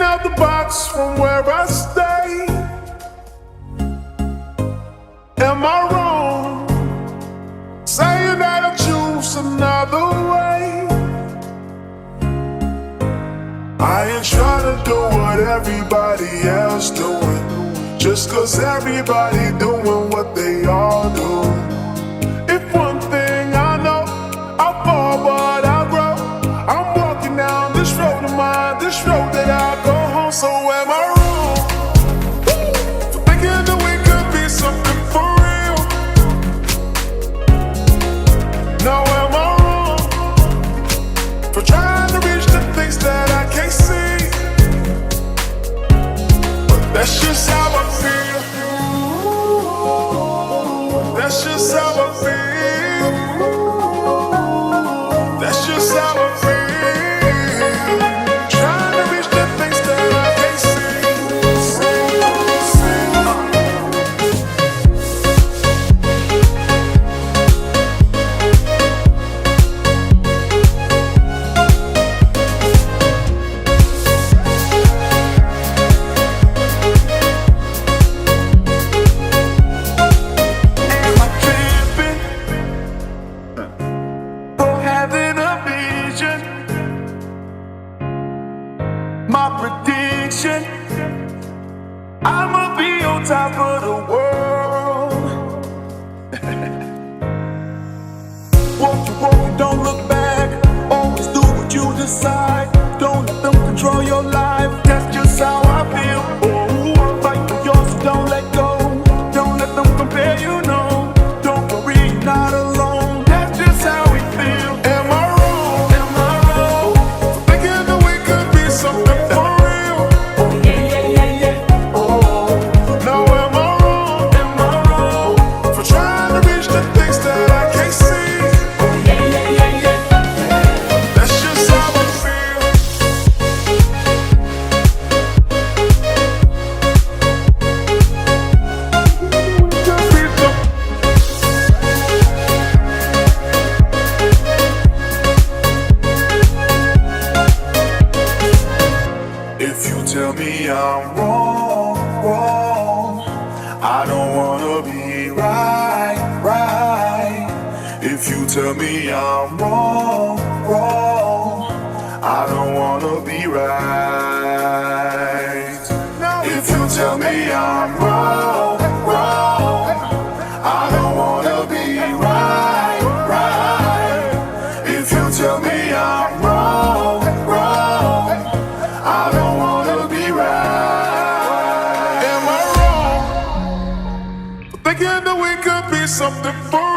out the box from where I stay. Am I wrong saying that I choose another way? I ain't trying to do what everybody else doing, just cause everybody doing what they all do. If one thing I know, I fall but I grow. I'm walking down this road of mine, this road that I go home. So am I wrong for thinking that we could be something for real? No, am I wrong for trying to reach the things that I can't see? But that's just how I feel. That's just how I feel. That's just how I feel. Trying to reach the things that I can't see. Am I tripping for having a vision? My prediction, I'ma be on top of the world. Walk you walk, don't look back. Always do what you decide. Don't let them control your life. That's just how I feel. Oh, fight for yours, so don't let go. Don't let them compare you, no. Don't worry, you're not alone. That's just how we feel. Am I wrong? Am I wrong for thinking that we could be something for real? No, am I wrong? Am I wrong for trying to reach the things that I can't see? That's just how I feel. If you tell me I'm wrong, wrong, I don't wanna be right, right. If you tell me I'm wrong, wrong, I don't wanna be right. If you tell me I'm wrong, wrong, I don't wanna be right, right. If you tell me I'm wrong, wrong, I don't wanna be right. Am I wrong for thinking that we could be something for